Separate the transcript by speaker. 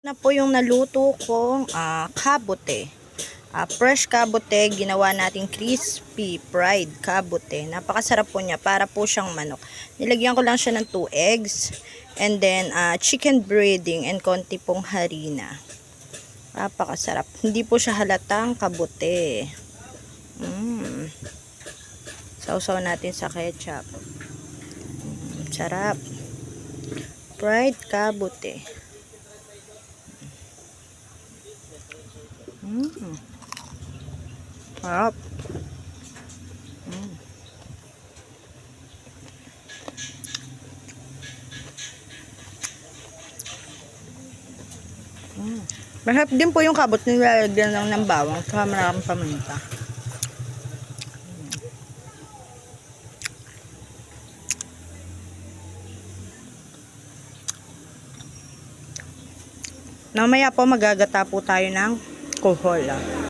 Speaker 1: Na po yung naluto kong kabote. Fresh kabote, ginawa nating crispy fried kabote. Napakasarap po niya, para po siyang manok. Nilagyan ko lang siya ng 2 eggs and then chicken breading and konti pong harina. Napakasarap. Hindi po siya halatang kabote. Sausaw natin sa ketchup. Sarap. Fried kabote. Sarap. Masarap din po yung kabot, nilalagyan lang ng bawang saka maraming paminta. Mamaya po magagata po tayo ng kohol.